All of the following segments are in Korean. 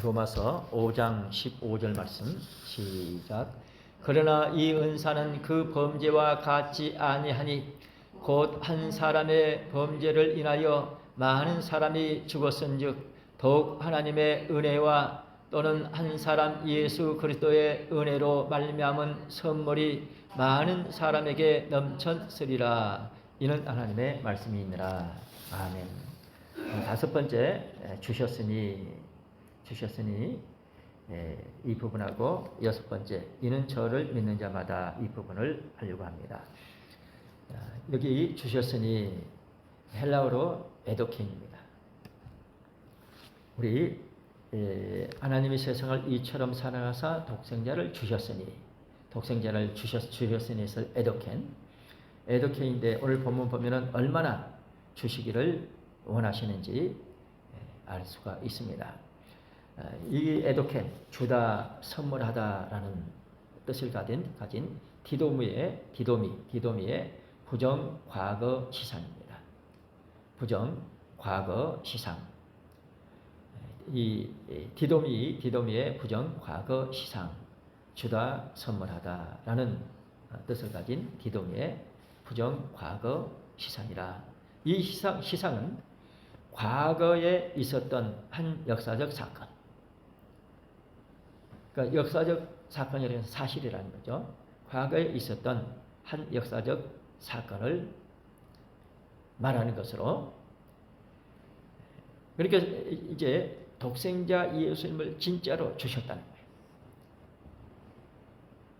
로마서 5장 15절 말씀 시작. 그러나 이 은사는 그 범죄와 같지 아니하니 곧 한 사람의 범죄를 인하여 많은 사람이 죽었은즉 더욱 하나님의 은혜와 또는 한 사람 예수 그리스도의 은혜로 말미암은 선물이 많은 사람에게 넘쳤으리라. 이는 하나님의 말씀이니라. 아멘. 다섯 번째, 주셨으니 이 부분하고 여섯 번째, 이는 저를 믿는 자마다 이 부분을 하려고 합니다. 여기 주셨으니 헬라어로 에도케입니다. 우리 하나님이 세상을 이처럼 사랑하사 독생자를 주셨으니 주셨으니에서 에도케인데 오늘 본문 보면은 얼마나 주시기를 원하시는지 알 수가 있습니다. 이 에도켄, 주다, 선물하다라는 뜻을 가진 디도미의 부정 과거 시상입니다. 부정 과거 시상. 이 디도미의 부정 과거 시상, 주다, 선물하다라는 뜻을 가진 디도미의 부정 과거 시상이라. 이 시상은 과거에 있었던 한 역사적 사건. 그러니까 역사적 사건이라는 사실이라는 거죠. 과거에 있었던 한 역사적 사건을 말하는 것으로, 그러니까 이제 독생자 예수님을 진짜로 주셨다는 거예요.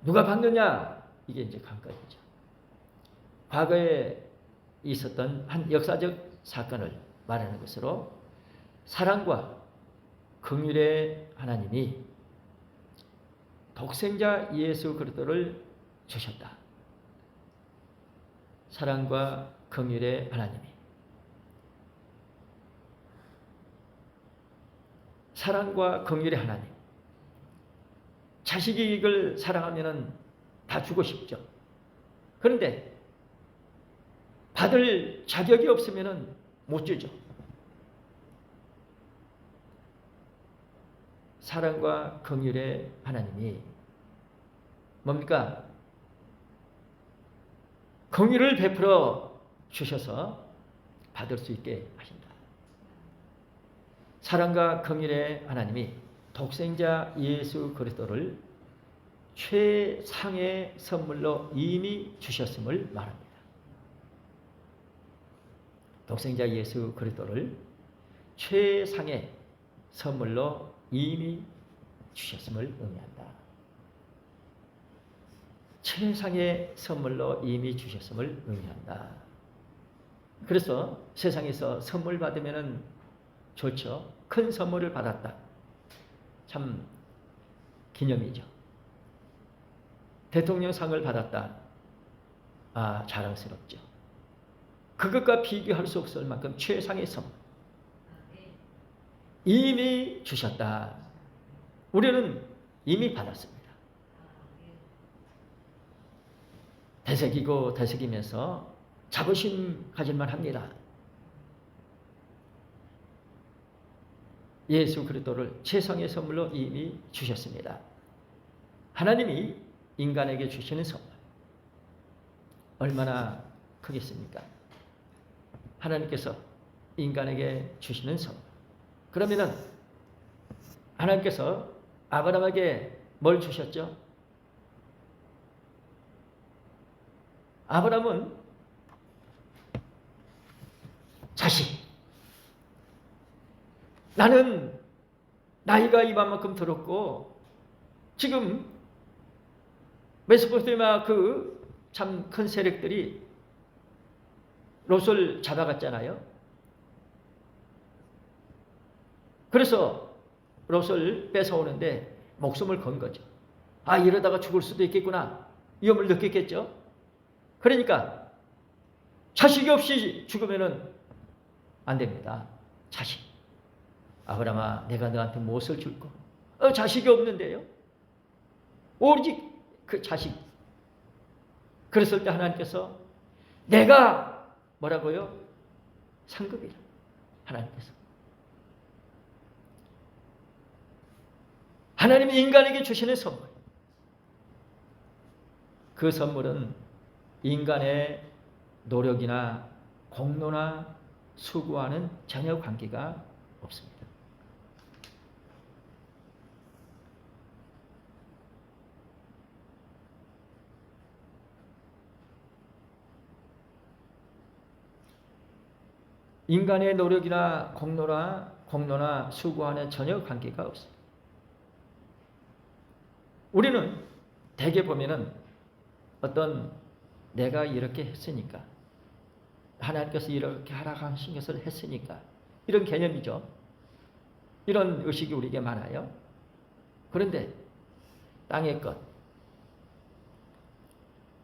누가 받느냐? 이게 이제 관건이죠. 과거에 있었던 한 역사적 사건을 말하는 것으로 사랑과 긍휼의 하나님이 독생자 예수 그리스도를 주셨다. 사랑과 긍휼의 하나님이, 사랑과 긍휼의 하나님. 자식이 이걸 사랑하면은 다 주고 싶죠. 그런데 받을 자격이 없으면은 못 주죠. 사랑과 긍휼의 하나님이 뭡니까? 긍휼을 베풀어 주셔서 받을 수 있게 하신다. 사랑과 긍휼의 하나님이 독생자 예수 그리스도를 최상의 선물로 이미 주셨음을 말합니다. 독생자 예수 그리스도를 최상의 선물로 이미 주셨음을 의미한다. 최상의 선물로 이미 주셨음을 의미한다. 그래서 세상에서 선물 받으면 좋죠. 큰 선물을 받았다. 참 기념이죠. 대통령상을 받았다. 자랑스럽죠. 그것과 비교할 수 없을 만큼 최상의 선물. 이미 주셨다. 우리는 이미 받았습니다. 되새기고 되새기면서 자부심 가질만 합니다. 예수 그리스도를 최상의 선물로 이미 주셨습니다. 하나님이 인간에게 주시는 선물 얼마나 크겠습니까? 하나님께서 인간에게 주시는 선물. 그러면은 하나님께서 아브라함에게 뭘 주셨죠? 아브라함은 자식. 나는 나이가 이만큼 들었고 지금 메소포타미아 그 참 큰 세력들이 롯을 잡아갔잖아요. 그래서 롯을 뺏어오는데 목숨을 건 거죠. 이러다가 죽을 수도 있겠구나. 위험을 느꼈겠죠. 그러니까 자식이 없이 죽으면 안 됩니다. 자식. 아브라함아, 내가 너한테 무엇을 줄까? 자식이 없는데요. 오직 그 자식. 그랬을 때 하나님께서 내가 뭐라고요? 상급이라. 하나님께서 하나님이 인간에게 주시는 선물. 그 선물은 인간의 노력이나 공로나 수고와는 전혀 관계가 없습니다. 인간의 노력이나 공로나 수고와는 전혀 관계가 없습니다. 우리는 대개 보면은 어떤 내가 이렇게 했으니까 하나님께서 이렇게 하라고 하신 것을 했으니까 이런 개념이죠. 이런 의식이 우리에게 많아요. 그런데 땅의 것,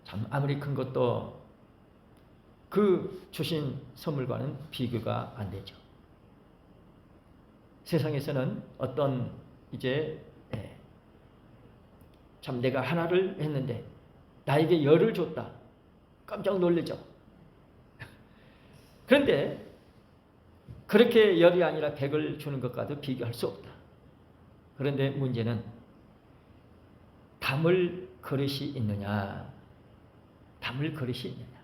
참 아무리 큰 것도 그 주신 선물과는 비교가 안 되죠. 세상에서는 어떤 이제 참 내가 하나를 했는데 나에게 열을 줬다. 깜짝 놀라죠. 그런데 그렇게 열이 아니라 100을 주는 것과도 비교할 수 없다. 그런데 문제는 담을 그릇이 있느냐. 담을 그릇이 있느냐.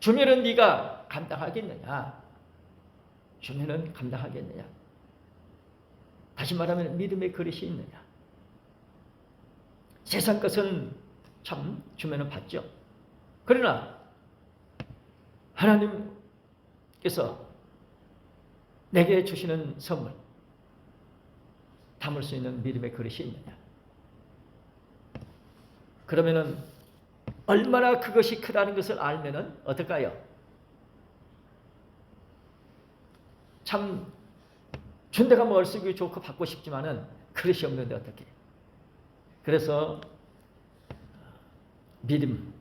주면은 네가 감당하겠느냐. 주면은 감당하겠느냐. 다시 말하면 믿음의 그릇이 있느냐. 세상 것은 참 주면은 받죠. 그러나 하나님께서 내게 주시는 선물, 담을 수 있는 믿음의 그릇이 있느냐. 그러면은 얼마나 그것이 크다는 것을 알면은 어떨까요? 참 준 데가 멀쓰기 좋고 받고 싶지만은 그릇이 없는데 어떻게? 그래서 믿음,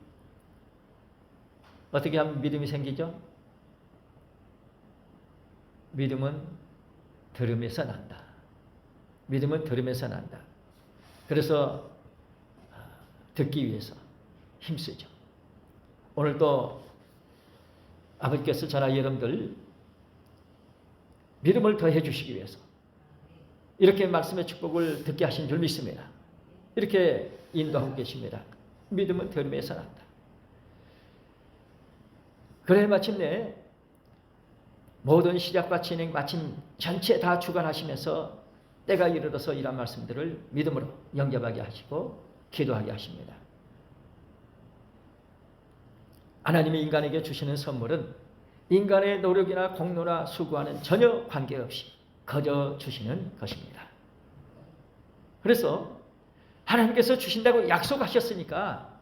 어떻게 하면 믿음이 생기죠? 믿음은 들음에서 난다. 믿음은 들음에서 난다. 그래서 듣기 위해서 힘쓰죠. 오늘도 아버지께서 저나 여러분들 믿음을 더해 주시기 위해서 이렇게 말씀의 축복을 듣게 하신 줄 믿습니다. 이렇게 인도하고 계십니다. 믿음은 들음에서 난다. 그래 마침내 모든 시작과 진행 마침 전체 다 주관하시면서 때가 이르러서 이런 말씀들을 믿음으로 영접하게 하시고 기도하게 하십니다. 하나님이 인간에게 주시는 선물은 인간의 노력이나 공로나 수고와는 전혀 관계없이 거저 주시는 것입니다. 그래서 하나님께서 주신다고 약속하셨으니까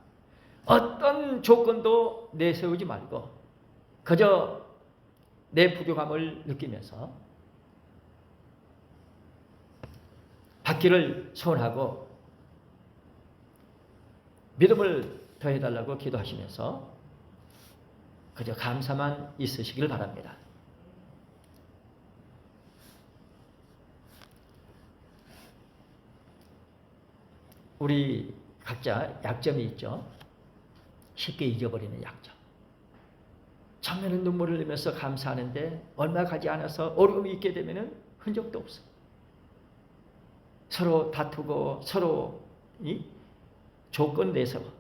어떤 조건도 내세우지 말고 그저 내 부족함을 느끼면서 받기를 소원하고 믿음을 더해달라고 기도하시면서 그저 감사만 있으시길 바랍니다. 우리 각자 약점이 있죠. 쉽게 잊어버리는 약점. 처음에는 눈물을 흘리면서 감사하는데 얼마 가지 않아서 어려움이 있게 되면 흔적도 없어. 서로 다투고 서로 조건 내세워.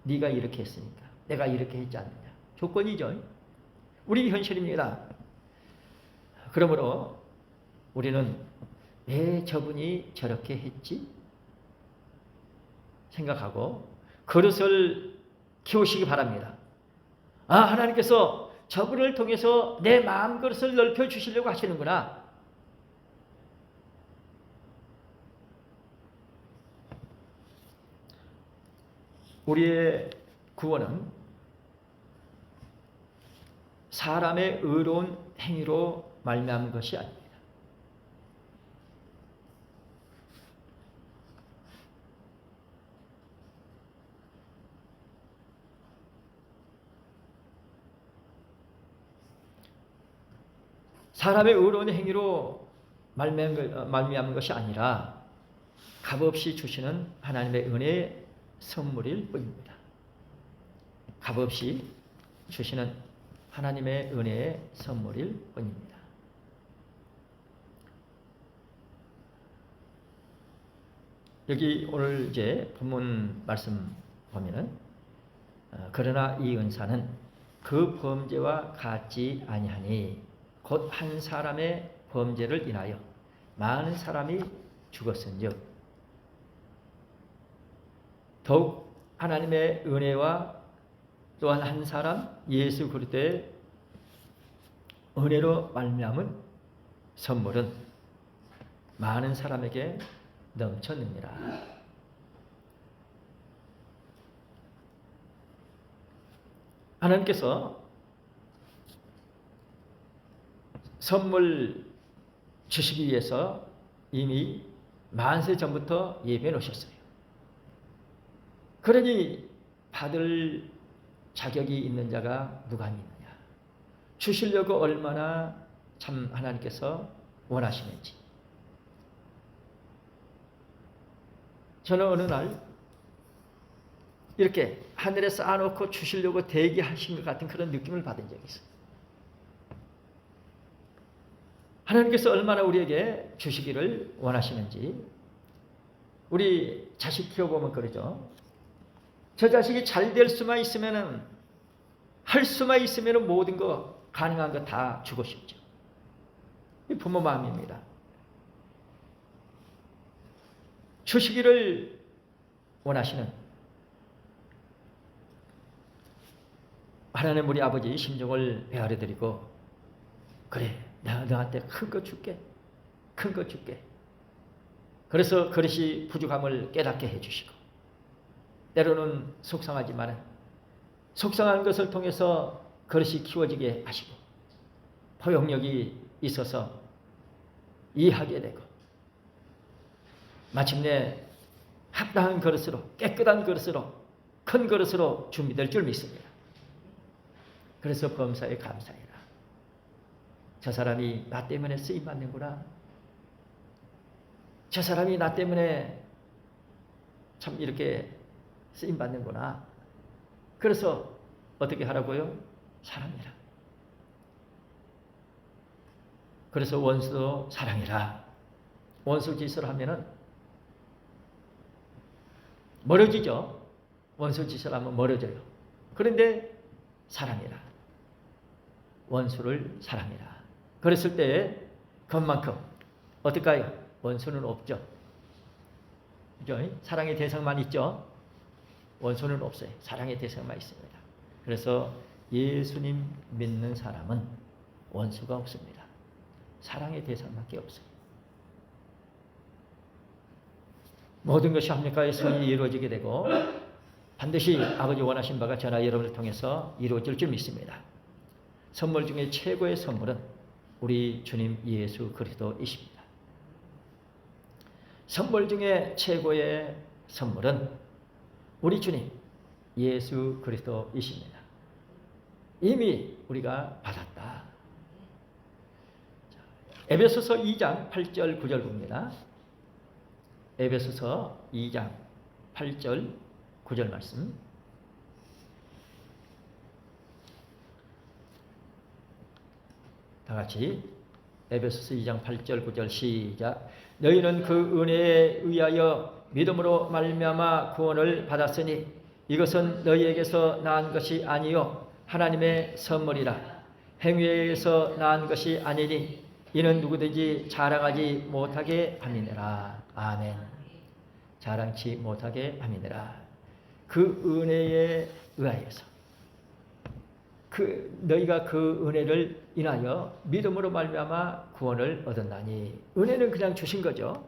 네가 이렇게 했으니까 내가 이렇게 했지 않느냐. 조건이죠. 우리 현실입니다. 그러므로 우리는 왜 저분이 저렇게 했지? 생각하고 그릇을 키우시기 바랍니다. 아, 하나님께서 저분을 통해서 내 마음 그릇을 넓혀 주시려고 하시는구나. 우리의 구원은 사람의 의로운 행위로 말미암은 것이 아닙니다. 사람의 의로운 행위로 말미암은 것이 아니라 값없이 주시는 하나님의 은혜의 선물일 뿐입니다. 값없이 주시는 하나님의 은혜의 선물일 뿐입니다. 여기 오늘 이제 본문 말씀 보면은 그러나 이 은사는 그 범죄와 같지 아니하니 곧 한 사람의 범죄를 인하여 많은 사람이 죽었은즉 더욱 하나님의 은혜와 또한 한 사람 예수 그리스도의 은혜로 말미암은 선물은 많은 사람에게 넘쳤느니라. 하나님께서 선물 주시기 위해서 이미 만세 전부터 예비해 놓으셨어요. 그러니 받을 자격이 있는 자가 누가 있느냐. 주시려고 얼마나 참 하나님께서 원하시는지. 저는 어느 날 이렇게 하늘에 쌓아놓고 주시려고 대기하신 것 같은 그런 느낌을 받은 적이 있어요. 하나님께서 얼마나 우리에게 주시기를 원하시는지. 우리 자식 키워보면 그러죠. 저 자식이 잘 될 수만 있으면은, 할 수만 있으면은 모든 거 가능한 거 다 주고 싶죠. 이 부모 마음입니다. 주시기를 원하시는 하나님 우리 아버지 심정을 헤아려 드리고, 그래 내가 너한테 큰 거 줄게, 큰 거 줄게. 그래서 그릇이 부족함을 깨닫게 해주시고, 때로는 속상하지만 속상한 것을 통해서 그릇이 키워지게 하시고, 포용력이 있어서 이해하게 되고, 마침내 합당한 그릇으로, 깨끗한 그릇으로, 큰 그릇으로 준비될 줄 믿습니다. 그래서 범사에 감사해라. 저 사람이 나 때문에 쓰임받는구나. 저 사람이 나 때문에 참 이렇게 쓰임받는구나. 그래서 어떻게 하라고요? 사랑해라. 그래서 원수도 사랑해라. 원수 짓을 하면은 멀어지죠. 원수 짓을 하면 멀어져요. 그런데 사랑해라. 원수를 사랑해라. 그랬을 때 그만큼 어떨까요? 원수는 없죠. 그죠? 사랑의 대상만 있죠. 원수는 없어요. 사랑의 대상만 있습니다. 그래서 예수님 믿는 사람은 원수가 없습니다. 사랑의 대상밖에 없어요. 모든 것이 합력하여 선이 이루어지게 되고 반드시 아버지 원하신 바가 저나 여러분을 통해서 이루어질 줄 믿습니다. 선물 중에 최고의 선물은 우리 주님 예수 그리스도이십니다. 선물 중에 최고의 선물은 우리 주님 예수 그리스도이십니다. 이미 우리가 받았다. 에베소서 2장 8절 9절 봅니다. 에베소서 2장 8절 9절 말씀. 다 같이 에베소서 2장 8절 9절 시작. 너희는 그 은혜에 의하여 믿음으로 말미암아 구원을 받았으니 이것은 너희에게서 나은 것이 아니요 하나님의 선물이라. 행위에 의해서 나은 것이 아니니 이는 누구든지 자랑하지 못하게 함이니라. 아멘. 자랑치 못하게 함이니라. 그 은혜에 의하여서 너희가 그 은혜를 인하여 믿음으로 말미암아 구원을 얻었나니. 은혜는 그냥 주신 거죠.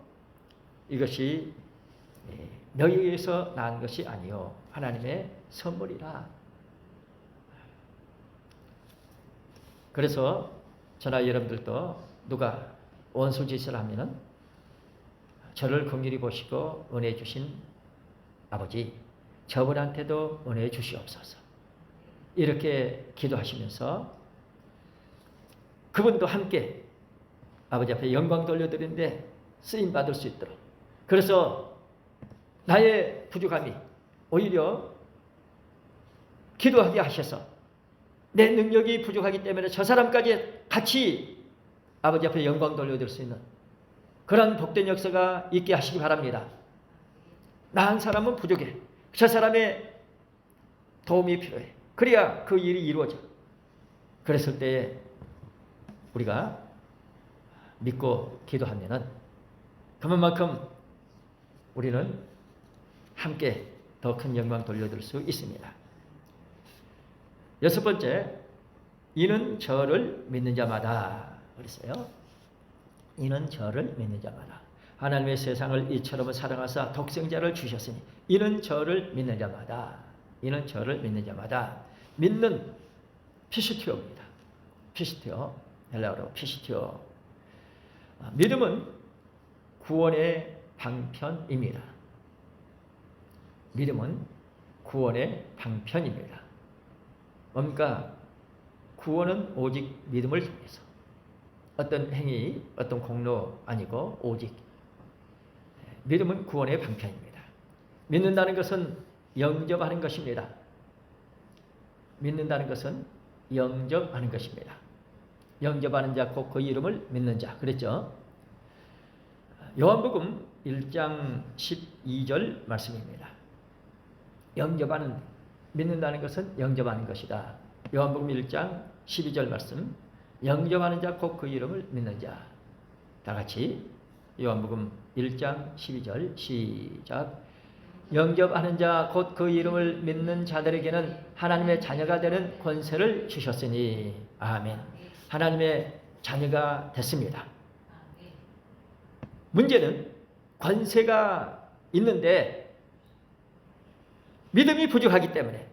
이것이 너희에게서 난 것이 아니요 하나님의 선물이라. 그래서 저나 여러분들도 누가 원수 짓을 하면은 저를 긍휼히 보시고 은혜 주신 아버지, 저분한테도 은혜 주시옵소서. 이렇게 기도하시면서 그분도 함께 아버지 앞에 영광 돌려드리는데 쓰임 받을 수 있도록. 그래서 나의 부족함이 오히려 기도하게 하셔서 내 능력이 부족하기 때문에 저 사람까지 같이 아버지 앞에 영광 돌려드릴 수 있는 그런 복된 역사가 있게 하시기 바랍니다. 나은 사람은 부족해. 저 사람의 도움이 필요해. 그래야 그 일이 이루어져. 그랬을 때에 우리가 믿고 기도하면은 그만큼 우리는 함께 더 큰 영광 돌려드릴 수 있습니다. 여섯 번째, 이는 저를 믿는 자마다 그랬어요. 이는 저를 믿는 자마다. 하나님의 세상을 이처럼 사랑하사 독생자를 주셨으니 이는 저를 믿는 자마다. 이는 저를 믿는 자마다. 믿는 피시티오입니다. 피시티오. 헬라어로 피시티오. 믿음은 구원의 방편입니다. 믿음은 구원의 방편입니다. 뭡니까? 구원은 오직 믿음을 통해서. 어떤 행위, 어떤 공로 아니고 오직 믿음은 구원의 방편입니다. 믿는다는 것은 영접하는 것입니다. 믿는다는 것은 영접하는 것입니다. 영접하는 자 곧 그 이름을 믿는 자 그랬죠. 요한복음 1장 12절 말씀입니다. 영접하는, 믿는다는 것은 영접하는 것이다. 요한복음 1장 12절 말씀. 영접하는 자 곧 그 이름을 믿는 자. 다 같이 요한복음 1장 12절 시작. 영접하는 자 곧 그 이름을 믿는 자들에게는 하나님의 자녀가 되는 권세를 주셨으니. 아멘. 하나님의 자녀가 됐습니다. 문제는 권세가 있는데 믿음이 부족하기 때문에,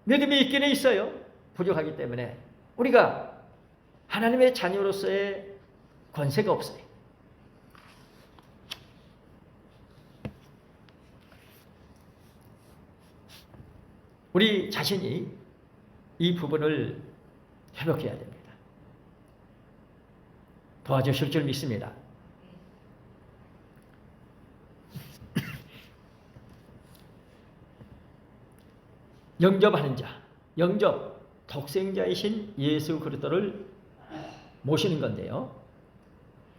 믿음이 있기는 있어요. 부족하기 때문에 우리가 하나님의 자녀로서의 권세가 없어요. 우리 자신이 이 부분을 회복해야 됩니다. 도와주실 줄 믿습니다. 영접하는 자, 영접, 독생자이신 예수 그리스도를 모시는 건데요.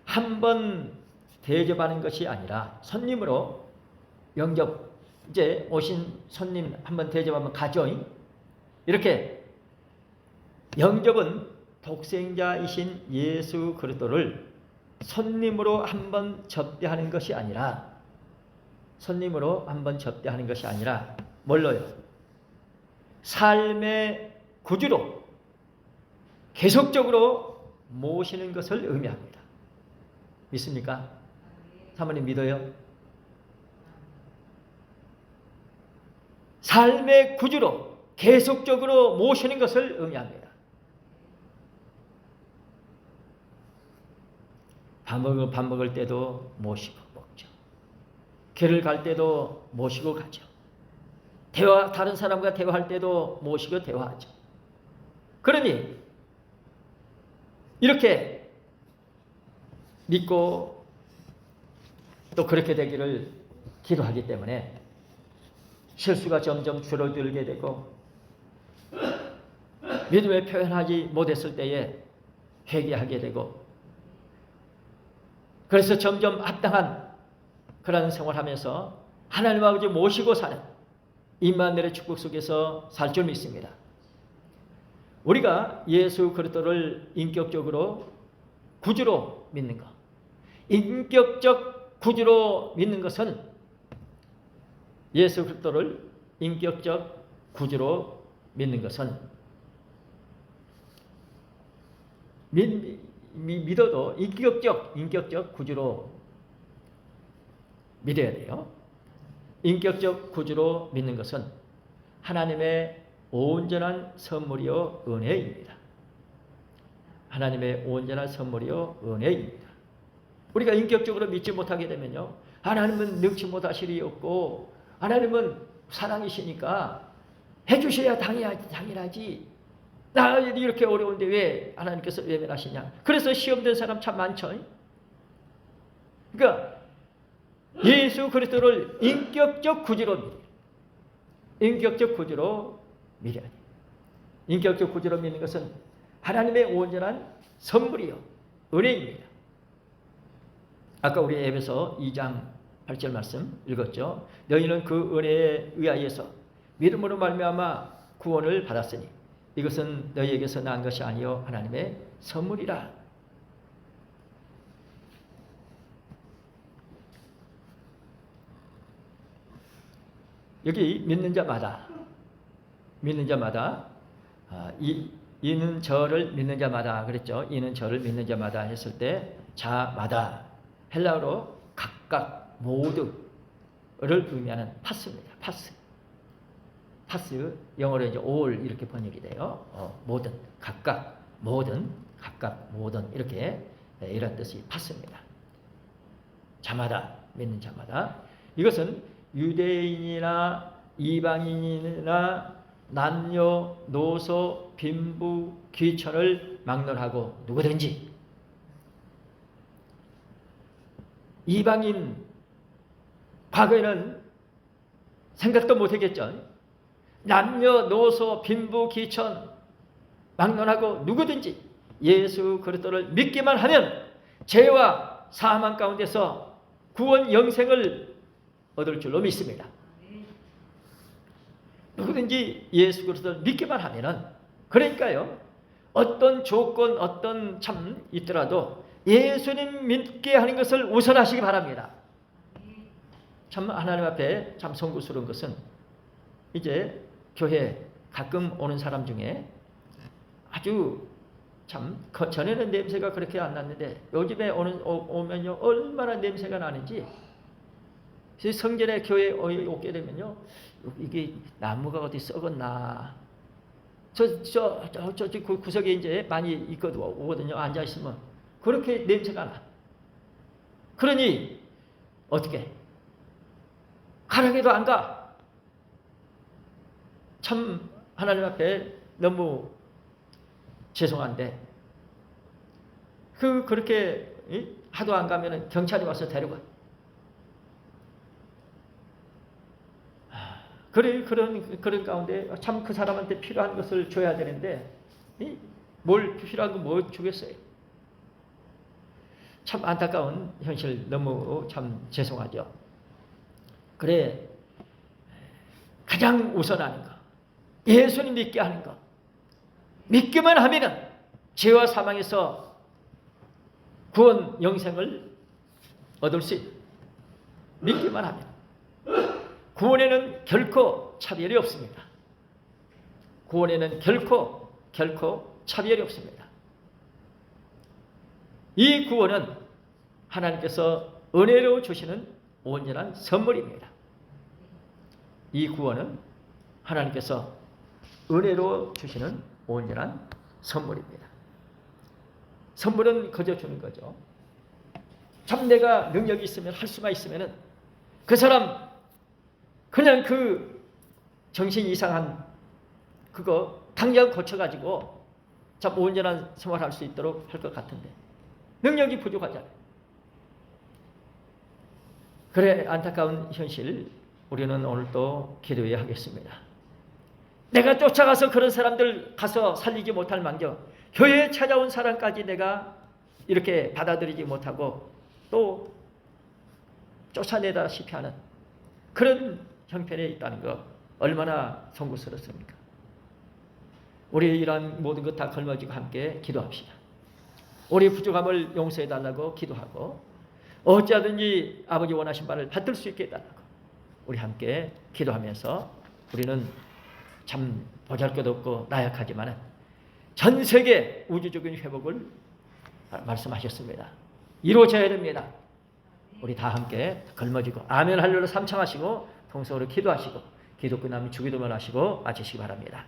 한 번 대접하는 것이 아니라 손님으로 영접, 이제 오신 손님 한번 대접하면 가죠. 이렇게 영접은 독생자이신 예수 그리스도를 손님으로 한번 접대하는 것이 아니라, 손님으로 한번 접대하는 것이 아니라 뭘로요? 삶의 구주로 계속적으로 모시는 것을 의미합니다. 믿습니까? 사모님 믿어요? 삶의 구주로 계속적으로 모시는 것을 의미합니다. 밥 먹을 때도 모시고 먹죠. 길을 갈 때도 모시고 가죠. 다른 사람과 대화할 때도 모시고 대화하죠. 그러니 이렇게 믿고 또 그렇게 되기를 기도하기 때문에 실수가 점점 줄어들게 되고 믿음을 표현하지 못했을 때에 회개하게 되고, 그래서 점점 합당한 그런 생활하면서 하나님 아버지 모시고 사는 임마누엘의 축복 속에서 살 줄 믿습니다. 우리가 예수 그리스도를 인격적으로 구주로 믿는 것, 인격적 구주로 믿는 것은, 예수 그리스도를 인격적 구주로 믿는 것은 믿어도 인격적 구주로 믿어야 돼요. 인격적 구주로 믿는 것은 하나님의 온전한 선물이요 은혜입니다. 하나님의 온전한 선물이요 은혜입니다. 우리가 인격적으로 믿지 못하게 되면요, 하나님은 능치 못하실 일이 없고 하나님은 사랑이시니까 해주셔야 당연하지. 나 이렇게 어려운데 왜 하나님께서 외면하시냐. 그래서 시험된 사람 참 많죠. 그러니까 예수 그리스도를 인격적 구주로 믿어요. 인격적 구주로 믿어야 돼요. 인격적 구주로 믿는 것은 하나님의 온전한 선물이요 은혜입니다. 아까 우리 에베소 2장 8절 말씀 읽었죠. 너희는 그 은혜에 의하여서 믿음으로 말미암아 구원을 받았으니 이것은 너희에게서 난 것이 아니요 하나님의 선물이라. 여기 믿는 자마다 이는 저를 믿는 자마다 그랬죠. 이는 저를 믿는 자마다 했을 때 자마다 헬라어로 각각 모두를 의미하는 파스입니다. 파스 영어로 이제 all 이렇게 번역이 돼요. 모든 각각 모든 이렇게 이런 뜻이 파스입니다. 자마다 믿는 자마다 이것은 유대인이나 이방인이나 남녀, 노소, 빈부, 귀천을 막론하고 누구든지 이방인 과거에는 생각도 못하겠죠. 남녀, 노소, 빈부, 귀천 막론하고 누구든지 예수 그리스도를 믿기만 하면 죄와 사망 가운데서 구원 영생을 얻을 줄로 믿습니다. 누구든지 예수 그리스도를 믿기만 하면은 그러니까요. 어떤 조건 어떤 참 있더라도 예수님 믿게 하는 것을 우선하시기 바랍니다. 참 하나님 앞에 참 송구스러운 것은 이제 교회 가끔 오는 사람 중에 아주 참 전에는 냄새가 그렇게 안 났는데 요즘에 오면요 얼마나 냄새가 나는지. 성전에 교회에 오게 되면요 이게 나무가 어디 썩었나 저 구석에 이제 많이 오거든요. 앉아 있으면 그렇게 냄새가 나. 그러니 어떻게 가라게도 안 가. 참 하나님 앞에 너무 죄송한데 그렇게 하도 안 가면은 경찰이 와서 데려가. 그런 가운데 참 그 사람한테 필요한 것을 줘야 되는데 뭘 필요한 거 뭐 주겠어요. 참 안타까운 현실 너무 참 죄송하죠. 그래 가장 우선하는 거 예수님 믿게 하는 거 믿기만 하면은 죄와 사망에서 구원 영생을 얻을 수 있다. 믿기만 하면 구원에는 결코 차별이 없습니다. 구원에는 결코 차별이 없습니다. 이 구원은 하나님께서 은혜로 주시는 온전한 선물입니다. 이 구원은 하나님께서 은혜로 주시는 온전한 선물입니다. 선물은 거저 주는 거죠. 참 내가 능력이 있으면 할 수만 있으면은 그 사람 그냥 그 정신 이상한 그거 당장 고쳐가지고 참 온전한 생활할 수 있도록 할 것 같은데 능력이 부족하잖아요. 그래 안타까운 현실 우리는 오늘 또 기도해야 하겠습니다. 내가 쫓아가서 그런 사람들 가서 살리지 못할 망정 교회에 찾아온 사람까지 내가 이렇게 받아들이지 못하고 또 쫓아내다시피 하는 그런 형편에 있다는 거 얼마나 송구스럽습니까? 우리 이런 모든 것 다 걸머지고 함께 기도합시다. 우리 부족함을 용서해달라고 기도하고 어찌하든지 아버지 원하신 바를 받을 수 있게 해달라고 우리 함께 기도하면서 우리는 참 보잘것없고 나약하지만 전 세계 우주적인 회복을 말씀하셨습니다. 이루어져야 됩니다. 우리 다 함께 걸머지고 아멘 할렐루야 삼창하시고 통성으로 기도하시고 기도 끝나면 주기도만 하시고 마치시기 바랍니다.